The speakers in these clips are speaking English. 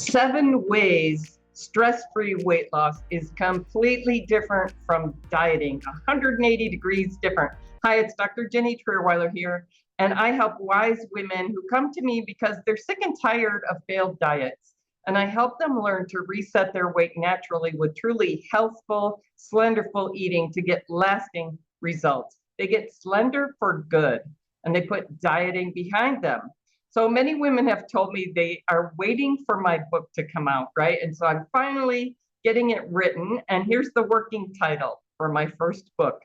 7 ways stress-free weight loss is completely different from dieting, 180 degrees different. Hi, it's Dr. Jenny Trierweiler here, and I help wise women who come to me because they're sick and tired of failed diets. And I help them learn to reset their weight naturally with truly healthful, slenderful eating to get lasting results. They get slender for good, and they put dieting behind them. So many women have told me they are waiting for my book to come out, right? And so I'm finally getting it written. And here's the working title for my first book: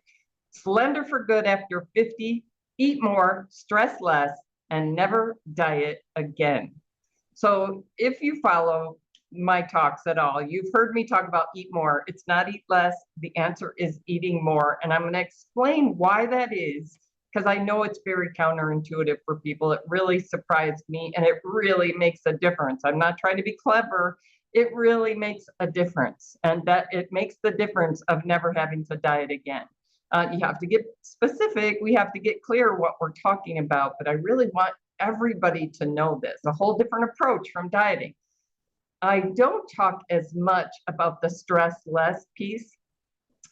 Slender for Good After 50, Eat More, Stress Less, and Never Diet Again. So if you follow my talks at all, you've heard me talk about eat more. It's not eat less. The answer is eating more. And I'm going to explain why that is, because I know it's very counterintuitive for people. It really surprised me, and it really makes a difference. I'm not trying to be clever. It really makes a difference, and that it makes the difference of never having to diet again. You have to get specific. We have to get clear what we're talking about, but I really want everybody to know this, a whole different approach from dieting. I don't talk as much about the stress less piece,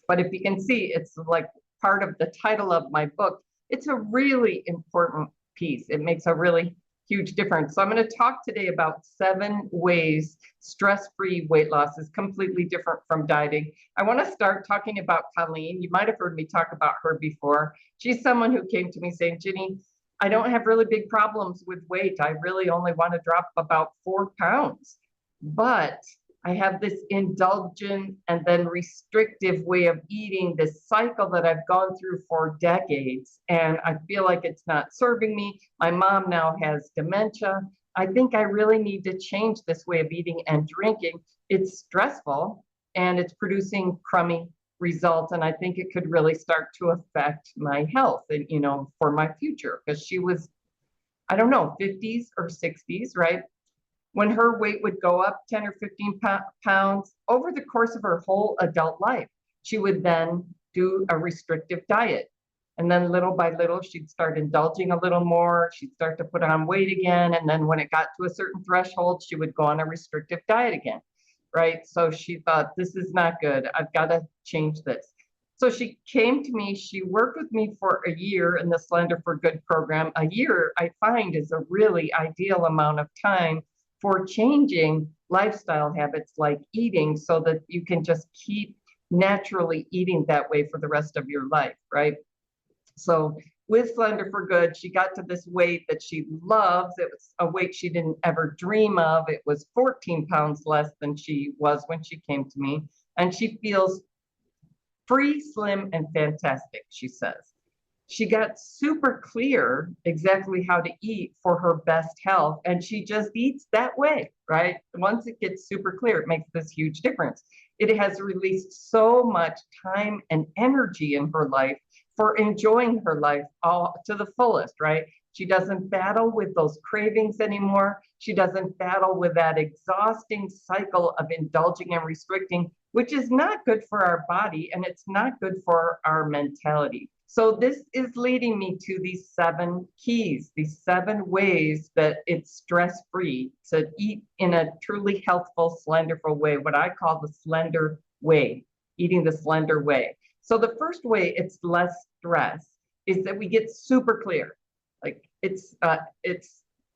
but if you can see, it's like part of the title of my book. It's a really important piece. It makes a really huge difference. So I'm going to talk today about 7 ways stress-free weight loss is completely different from dieting. I want to start talking about Colleen. You might have heard me talk about her before. She's someone who came to me saying, Ginny, I don't have really big problems with weight. I really only want to drop about 4 pounds. But I have this indulgent and then restrictive way of eating, this cycle that I've gone through for decades, and I feel like it's not serving me. My mom now has dementia. I think I really need to change this way of eating and drinking. It's stressful and it's producing crummy results, and I think it could really start to affect my health and, for my future, because she was, I don't know, 50s or 60s, right? When her weight would go up 10 or 15 pounds over the course of her whole adult life. She would then do a restrictive diet. And then little by little, she'd start indulging a little more. She'd start to put on weight again. And then when it got to a certain threshold, she would go on a restrictive diet again, right? So she thought, this is not good. I've got to change this. So she came to me, she worked with me for a year in the Slender for Good program. A year, I find, is a really ideal amount of time for changing lifestyle habits like eating, so that you can just keep naturally eating that way for the rest of your life, right? So with Slender for Good, she got to this weight that she loves. It was a weight she didn't ever dream of. It was 14 pounds less than she was when she came to me. And she feels free, slim, and fantastic, she says. She got super clear exactly how to eat for her best health, and she just eats that way, right? Once it gets super clear, it makes this huge difference. It has released so much time and energy in her life for enjoying her life all to the fullest, right? She doesn't battle with those cravings anymore. She doesn't battle with that exhausting cycle of indulging and restricting, which is not good for our body, and it's not good for our mentality. So this is leading me to these 7 keys, these 7 ways that it's stress-free to eat in a truly healthful, slenderful way, what I call the Slender Way, eating the Slender Way. So the first way it's less stress is that we get super clear. Like it's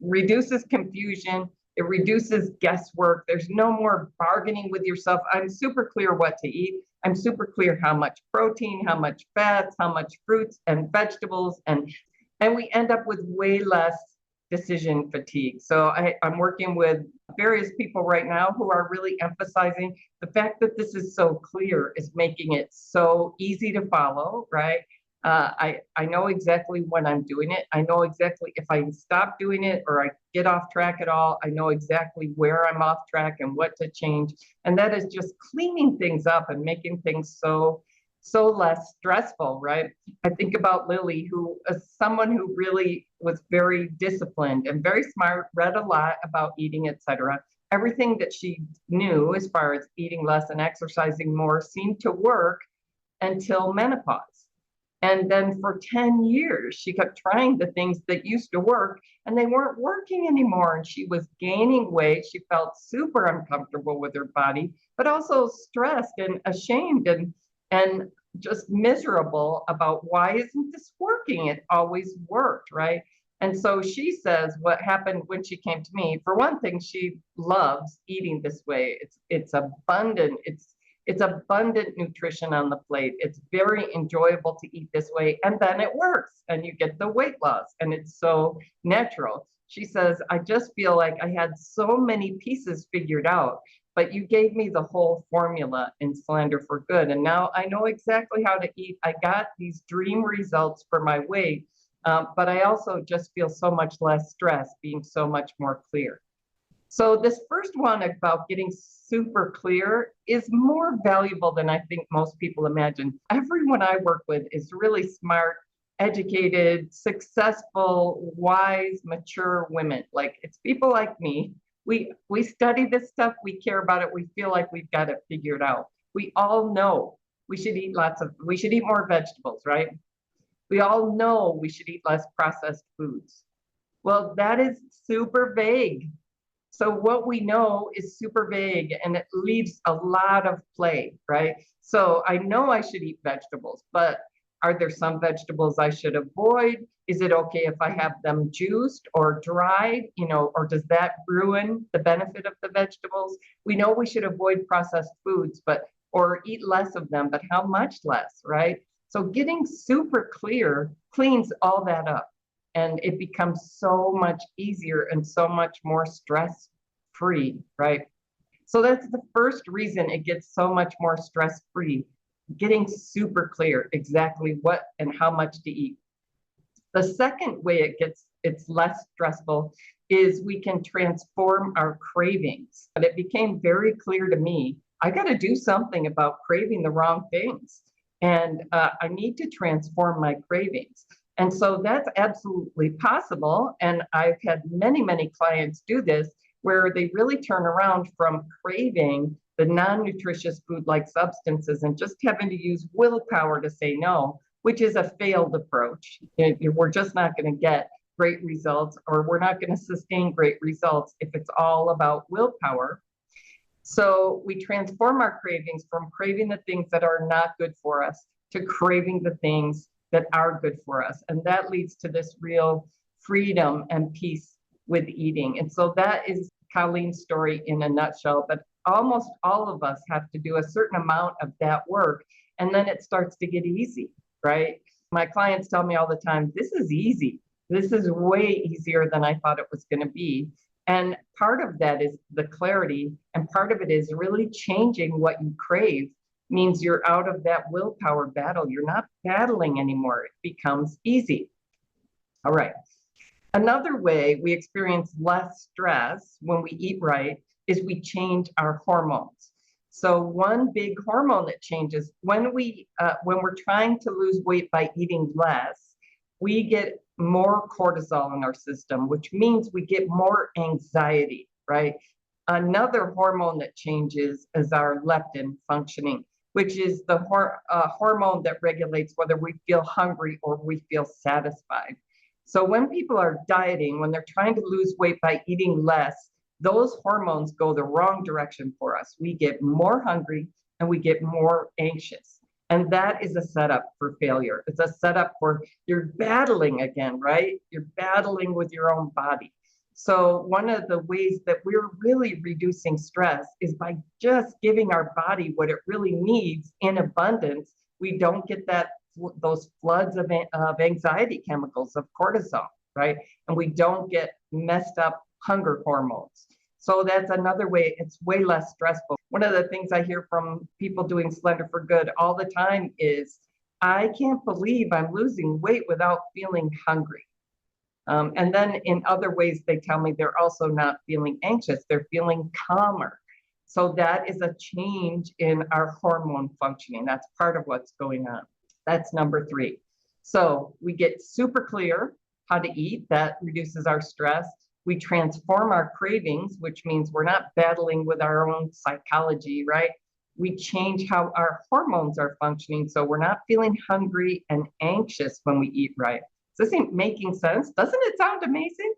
reduces confusion. It reduces guesswork. There's no more bargaining with yourself. I'm super clear what to eat. I'm super clear how much protein, how much fats, how much fruits and vegetables, and we end up with way less decision fatigue. So I'm working with various people right now who are really emphasizing the fact that this is so clear is making it so easy to follow, right? I know exactly when I'm doing it. I know exactly if I stop doing it or I get off track at all. I know exactly where I'm off track and what to change. And that is just cleaning things up and making things so less stressful, right? I think about Lily, who is someone who really was very disciplined and very smart, read a lot about eating, etc. Everything that she knew as far as eating less and exercising more seemed to work until menopause. And then for 10 years, she kept trying the things that used to work and they weren't working anymore. And she was gaining weight. She felt super uncomfortable with her body, but also stressed and ashamed and just miserable about why isn't this working? It always worked, right? And so she says what happened when she came to me, for one thing, she loves eating this way. It's abundant. It's abundant nutrition on the plate. It's very enjoyable to eat this way. And then it works and you get the weight loss and it's so natural. She says, I just feel like I had so many pieces figured out, but you gave me the whole formula in Slender for Good. And now I know exactly how to eat. I got these dream results for my weight, but I also just feel so much less stress, being so much more clear. So this first one about getting super clear is more valuable than I think most people imagine. Everyone I work with is really smart, educated, successful, wise, mature women. Like it's people like me. We study this stuff, we care about it, we feel like we've got it figured out. We all know we should eat more vegetables, right? We all know we should eat less processed foods. Well, that is super vague. So what we know is super vague and it leaves a lot of play, right? So I know I should eat vegetables, but are there some vegetables I should avoid? Is it okay if I have them juiced or dried, or does that ruin the benefit of the vegetables? We know we should avoid processed foods, or eat less of them, but how much less, right? So getting super clear cleans all that up. And it becomes so much easier and so much more stress free, right? So that's the first reason it gets so much more stress free, getting super clear exactly what and how much to eat. The second way it's less stressful is we can transform our cravings. But it became very clear to me, I got to do something about craving the wrong things. And I need to transform my cravings. And so that's absolutely possible. And I've had many, many clients do this where they really turn around from craving the non-nutritious food-like substances and just having to use willpower to say no, which is a failed approach. We're just not going to get great results, or we're not going to sustain great results if it's all about willpower. So we transform our cravings from craving the things that are not good for us to craving the things that are good for us. And that leads to this real freedom and peace with eating. And so that is Colleen's story in a nutshell. But almost all of us have to do a certain amount of that work. And then it starts to get easy, right? My clients tell me all the time, this is easy. This is way easier than I thought it was going to be. And part of that is the clarity, and part of it is really changing what you crave. Means you're out of that willpower battle. You're not battling anymore. It becomes easy. All right. Another way we experience less stress when we eat right is we change our hormones. So one big hormone that changes when we're trying to lose weight by eating less, we get more cortisol in our system, which means we get more anxiety, right? Another hormone that changes is our leptin functioning, which is the hormone that regulates whether we feel hungry or we feel satisfied. So when people are dieting, when they're trying to lose weight by eating less, those hormones go the wrong direction for us. We get more hungry and we get more anxious. And that is a setup for failure. It's a setup for you're battling again, right? You're battling with your own body. So one of the ways that we're really reducing stress is by just giving our body what it really needs in abundance. We don't get those floods of anxiety chemicals, of cortisol, right? And we don't get messed up hunger hormones. So that's another way, it's way less stressful. One of the things I hear from people doing Slender for Good all the time is, I can't believe I'm losing weight without feeling hungry. And then in other ways, they tell me they're also not feeling anxious, they're feeling calmer. So that is a change in our hormone functioning. That's part of what's going on. That's number 3. So we get super clear how to eat. That reduces our stress. We transform our cravings, which means we're not battling with our own psychology, right? We change how our hormones are functioning. So we're not feeling hungry and anxious when we eat right. Is this making sense? Doesn't it sound amazing?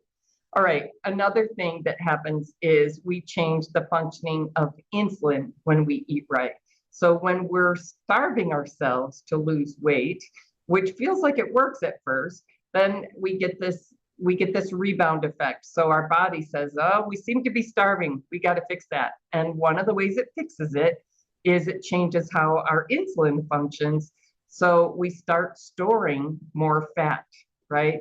All right, another thing that happens is we change the functioning of insulin when we eat right. So when we're starving ourselves to lose weight, which feels like it works at first, then we get this rebound effect. So our body says, "Oh, we seem to be starving. We got to fix that." And one of the ways it fixes it is it changes how our insulin functions. So we start storing more fat, right?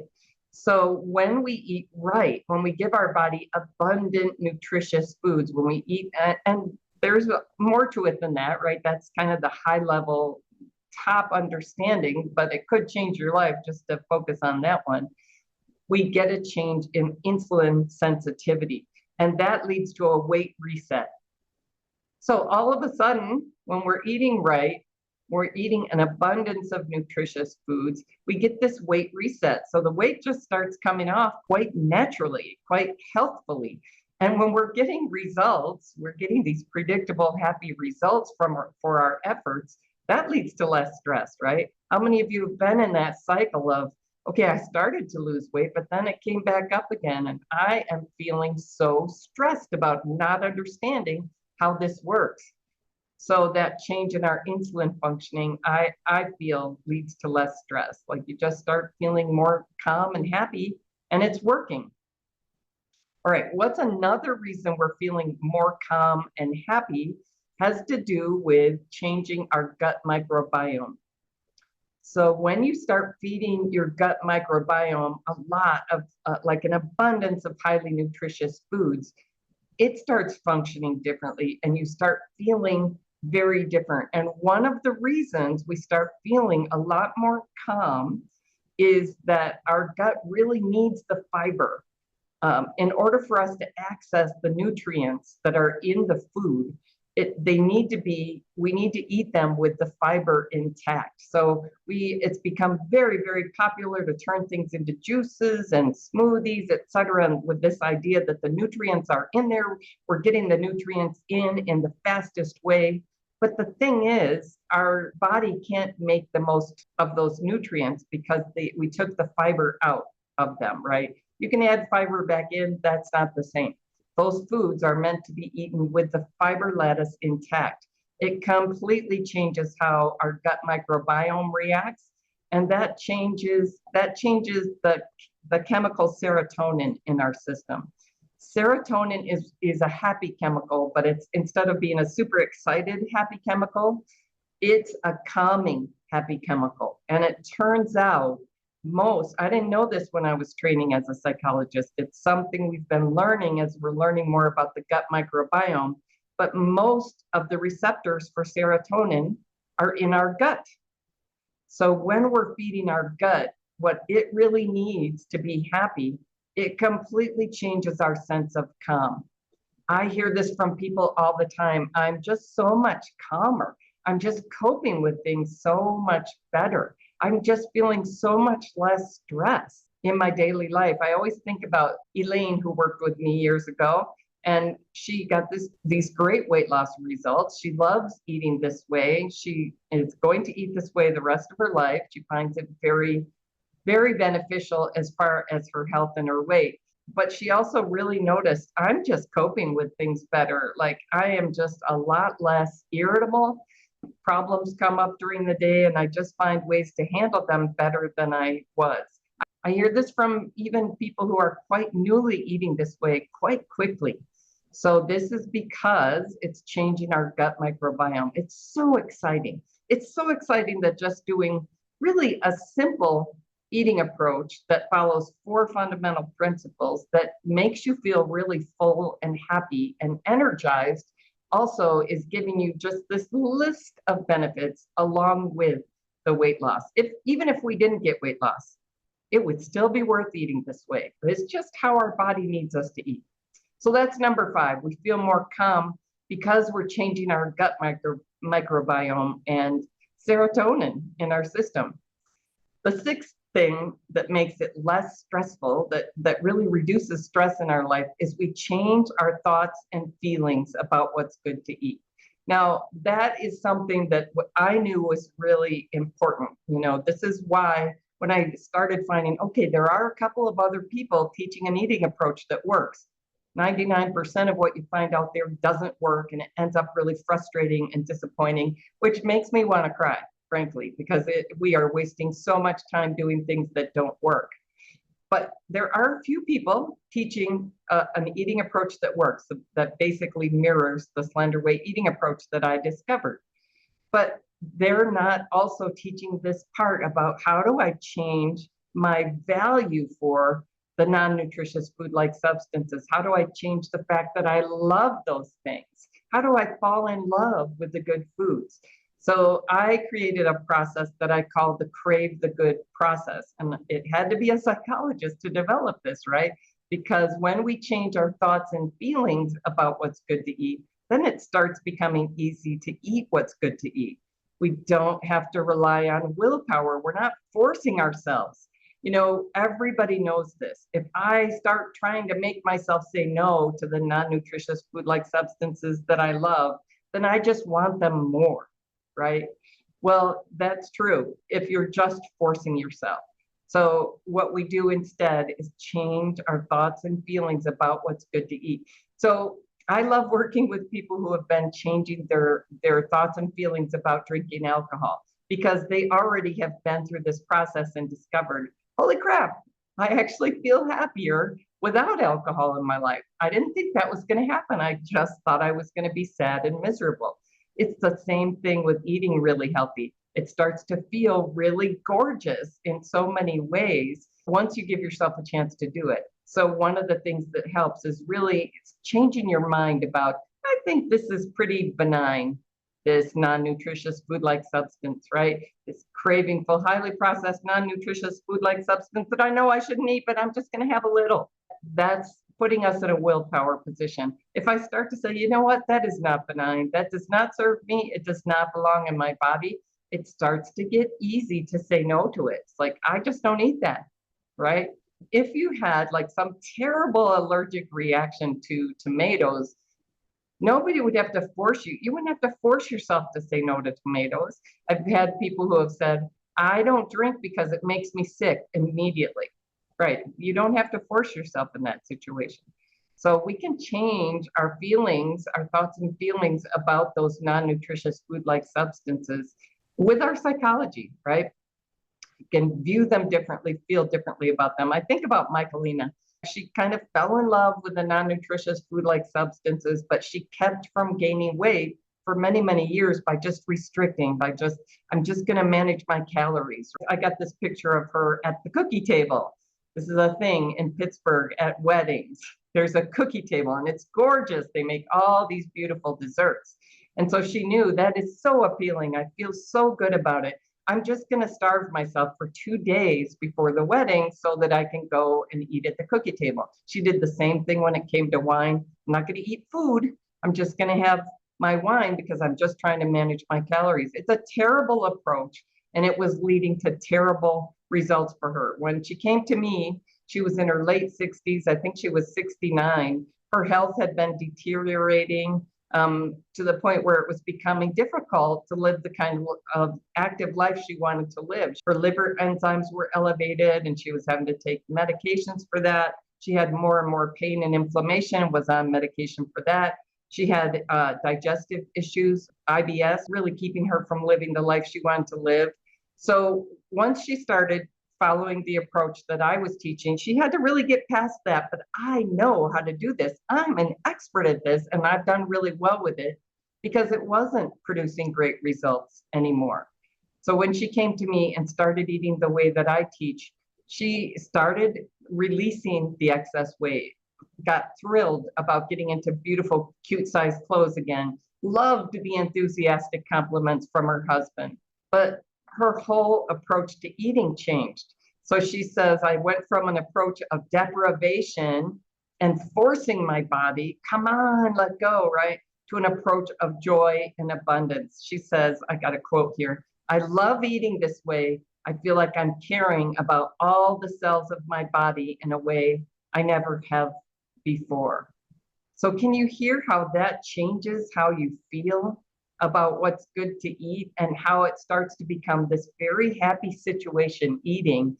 So when we eat right, when we give our body abundant, nutritious foods, when we eat, and there's more to it than that, right? That's kind of the high level, top understanding, but it could change your life just to focus on that one. We get a change in insulin sensitivity, and that leads to a weight reset. So all of a sudden, when we're eating right, we're eating an abundance of nutritious foods, we get this weight reset. So the weight just starts coming off quite naturally, quite healthfully. And when we're getting results, we're getting these predictable, happy results for our efforts, that leads to less stress, right? How many of you have been in that cycle of, okay, I started to lose weight, but then it came back up again, and I am feeling so stressed about not understanding how this works. So that change in our insulin functioning, I feel leads to less stress. Like you just start feeling more calm and happy, and it's working. All right, what's another reason we're feeling more calm and happy has to do with changing our gut microbiome. So when you start feeding your gut microbiome a lot of, like an abundance of highly nutritious foods, it starts functioning differently and you start feeling very different. And one of the reasons we start feeling a lot more calm is that our gut really needs the fiber. In order for us to access the nutrients that are in the food, we need to eat them with the fiber intact. So it's become very, very popular to turn things into juices and smoothies, et cetera, with this idea that the nutrients are in there. We're getting the nutrients in the fastest way. But the thing is, our body can't make the most of those nutrients because we took the fiber out of them, right? You can add fiber back in, that's not the same. Those foods are meant to be eaten with the fiber lattice intact. It completely changes how our gut microbiome reacts, and that changes the chemical serotonin in our system. Serotonin is a happy chemical, but it's, instead of being a super excited happy chemical, it's a calming happy chemical. And it turns out I didn't know this when I was training as a psychologist. It's something we've been learning as we're learning more about the gut microbiome, but most of the receptors for serotonin are in our gut. So when we're feeding our gut what it really needs to be happy, it completely changes our sense of calm. I hear this from people all the time. I'm just so much calmer. I'm just coping with things so much better. I'm just feeling so much less stress in my daily life. I always think about Elaine, who worked with me years ago, and she got these great weight loss results. She loves eating this way. She is going to eat this way the rest of her life. She finds it very, very beneficial as far as her health and her weight. But she also really noticed, I'm just coping with things better. Like I am just a lot less irritable. Problems come up during the day and I just find ways to handle them better than I was. I hear this from even people who are quite newly eating this way quite quickly. So this is because it's changing our gut microbiome. It's so exciting. It's so exciting that just doing really a simple eating approach that follows 4 fundamental principles that makes you feel really full and happy and energized also is giving you just this list of benefits along with the weight loss. Even if we didn't get weight loss, it would still be worth eating this way. It's just how our body needs us to eat. So that's number 5. We feel more calm because we're changing our gut microbiome and serotonin in our system. The 6th thing that makes it less stressful, that really reduces stress in our life, is we change our thoughts and feelings about what's good to eat. Now, that is something that I knew was really important. This is why when I started finding, okay, there are a couple of other people teaching an eating approach that works. 99% of what you find out there doesn't work, and it ends up really frustrating and disappointing, which makes me want to cry, frankly, because we are wasting so much time doing things that don't work. But there are a few people teaching an eating approach that works, that basically mirrors the Slender Way Eating approach that I discovered. But they're not also teaching this part about how do I change my value for the non-nutritious food-like substances? How do I change the fact that I love those things? How do I fall in love with the good foods? So I created a process that I called the Crave the Good process. And it had to be a psychologist to develop this, right? Because when we change our thoughts and feelings about what's good to eat, then it starts becoming easy to eat what's good to eat. We don't have to rely on willpower. We're not forcing ourselves. Everybody knows this. If I start trying to make myself say no to the non-nutritious food-like substances that I love, then I just want them more, right? Well, that's true if you're just forcing yourself. So what we do instead is change our thoughts and feelings about what's good to eat. So I love working with people who have been changing their thoughts and feelings about drinking alcohol, because they already have been through this process and discovered, holy crap, I actually feel happier without alcohol in my life. I didn't think that was going to happen. I just thought I was going to be sad and miserable. It's the same thing with eating really healthy. It starts to feel really gorgeous in so many ways once you give yourself a chance to do it. So one of the things that helps is really changing your mind about, I think this is pretty benign, this non-nutritious food-like substance, right? This cravingful, highly processed, non-nutritious food-like substance that I know I shouldn't eat, but I'm just going to have a little. That's putting us in a willpower position. If I start to say, you know what, that is not benign, that does not serve me, it does not belong in my body, it starts to get easy to say no to it. It's like, I just don't eat that, right? If you had like some terrible allergic reaction to tomatoes, nobody would have to force you. You wouldn't have to force yourself to say no to tomatoes. I've had people who have said, I don't drink because it makes me sick immediately. Right. You don't have to force yourself in that situation. So we can change our feelings, our thoughts and feelings about those non-nutritious food-like substances with our psychology, right? You can view them differently, feel differently about them. I think about Michaelina. She kind of fell in love with the non-nutritious food-like substances, but she kept from gaining weight for many, many years by just restricting, I'm just going to manage my calories. I got this picture of her at the cookie table. This is a thing in Pittsburgh at weddings. There's a cookie table and it's gorgeous. They make all these beautiful desserts. And so she knew that is so appealing. I feel so good about it. I'm just going to starve myself for 2 days before the wedding so that I can go and eat at the cookie table. She did the same thing when it came to wine. I'm not going to eat food. I'm just going to have my wine because I'm just trying to manage my calories. It's a terrible approach, and it was leading to terrible results for her. When she came to me, she was in her late 60s. I think she was 69. Her health had been deteriorating to the point where it was becoming difficult to live the kind of active life she wanted to live. Her liver enzymes were elevated and she was having to take medications for that. She had more and more pain and inflammation, was on medication for that. She had digestive issues, IBS, really keeping her from living the life she wanted to live. So once she started following the approach that I was teaching, she had to really get past that. But I know how to do this. I'm an expert at this, and I've done really well with it because it wasn't producing great results anymore. So when she came to me and started eating the way that I teach, she started releasing the excess weight, got thrilled about getting into beautiful, cute sized clothes again, loved the enthusiastic compliments from her husband. But her whole approach to eating changed. So she says, I went from an approach of deprivation and forcing my body, come on, let go, right? To an approach of joy and abundance. She says, I got a quote here, I love eating this way. I feel like I'm caring about all the cells of my body in a way I never have before. So can you hear how that changes how you feel? about what's good to eat and how it starts to become this very happy situation eating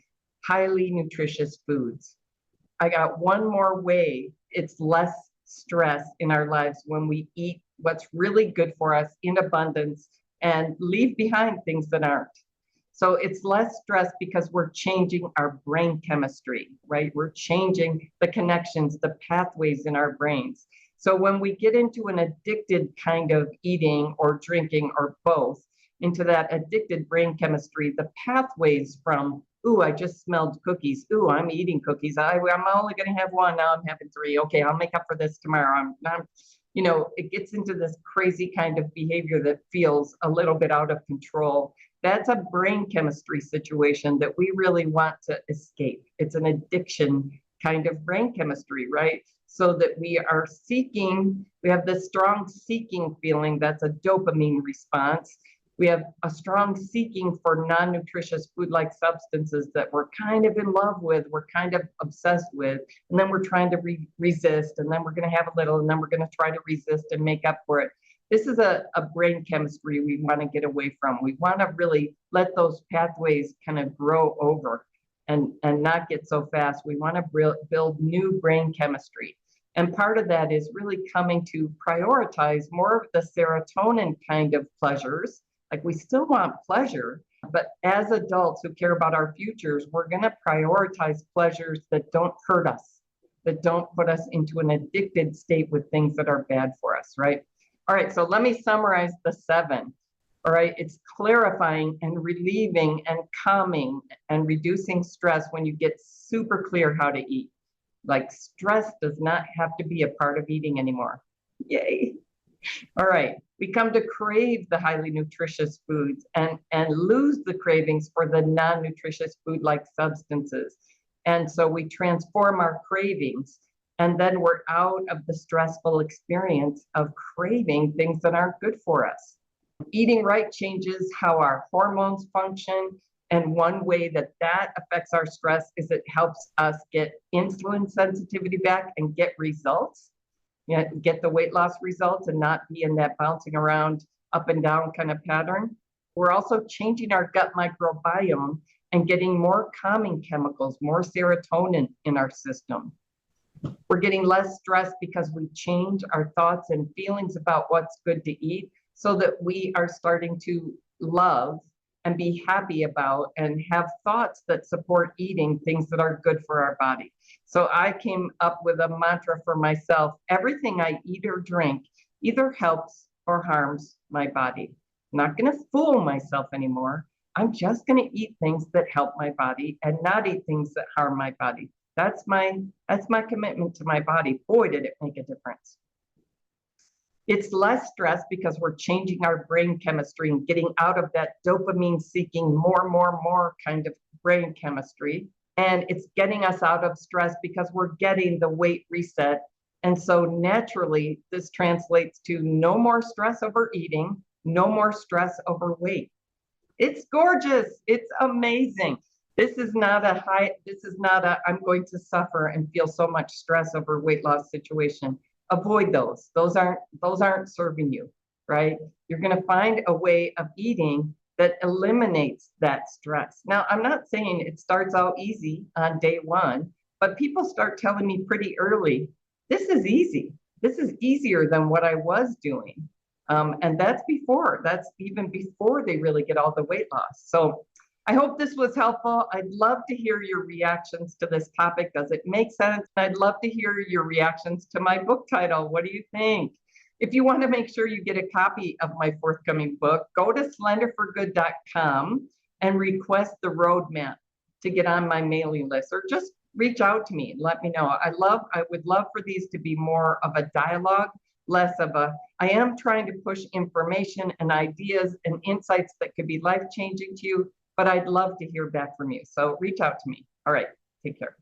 highly nutritious foods. I got one more way. It's less stress in our lives when we eat what's really good for us in abundance and leave behind things that aren't. So it's less stress because we're changing our brain chemistry, right? We're changing the connections, the pathways in our brains. So when we get into an addicted kind of eating or drinking or both, into that addicted brain chemistry, the pathways from, ooh, I just smelled cookies. Ooh, I'm eating cookies. I'm only going to have one. Now I'm having three. Okay, I'll make up for this tomorrow. It gets into this crazy kind of behavior that feels a little bit out of control. That's a brain chemistry situation that we really want to escape. It's an addiction kind of brain chemistry, right? So that we are seeking, we have this strong seeking feeling. That's a dopamine response. We have a strong seeking for non-nutritious food-like substances that we're kind of in love with, we're kind of obsessed with, and then we're trying to resist, and then we're going to have a little, and then we're going to try to resist and make up for it. This is a brain chemistry we want to get away from. We want to really let those pathways kind of grow over and not get so fast. We want to build new brain chemistry. And part of that is really coming to prioritize more of the serotonin kind of pleasures. Like, we still want pleasure, but as adults who care about our futures, we're going to prioritize pleasures that don't hurt us, that don't put us into an addicted state with things that are bad for us, right? All right, so let me summarize the 7. All right, it's clarifying and relieving and calming and reducing stress when you get super clear how to eat. Like, stress does not have to be a part of eating anymore. Yay. All right, we come to crave the highly nutritious foods and lose the cravings for the non-nutritious food-like substances. And so we transform our cravings, and then we're out of the stressful experience of craving things that aren't good for us. Eating right changes how our hormones function. And one way that affects our stress is it helps us get insulin sensitivity back and get results. Get the weight loss results and not be in that bouncing around up and down kind of pattern. We're also changing our gut microbiome and getting more calming chemicals, more serotonin in our system. We're getting less stress because we change our thoughts and feelings about what's good to eat so that we are starting to love and be happy about and have thoughts that support eating things that are good for our body. So I came up with a mantra for myself: everything I eat or drink either helps or harms my body. I'm not going to fool myself anymore. I'm just going to eat things that help my body and not eat things that harm my body. That's my commitment to my body. Boy, did it make a difference. It's less stress because we're changing our brain chemistry and getting out of that dopamine seeking more kind of brain chemistry. And it's getting us out of stress because we're getting the weight reset. And so naturally, this translates to no more stress over eating, no more stress over weight. It's gorgeous. It's amazing. This is not a I'm going to suffer and feel so much stress over weight loss situation. Avoid those. Those aren't serving you, right? You're going to find a way of eating that eliminates that stress. Now, I'm not saying it starts out easy on day 1, but people start telling me pretty early, this is easy. This is easier than what I was doing. And that's even before they really get all the weight loss. So I hope this was helpful. I'd love to hear your reactions to this topic. Does it make sense? I'd love to hear your reactions to my book title. What do you think? If you want to make sure you get a copy of my forthcoming book, go to slenderforgood.com and request the roadmap to get on my mailing list, or just reach out to me and let me know. I would love for these to be more of a dialogue, less of I am trying to push information and ideas and insights that could be life-changing to you, but I'd love to hear back from you. So reach out to me. All right, take care.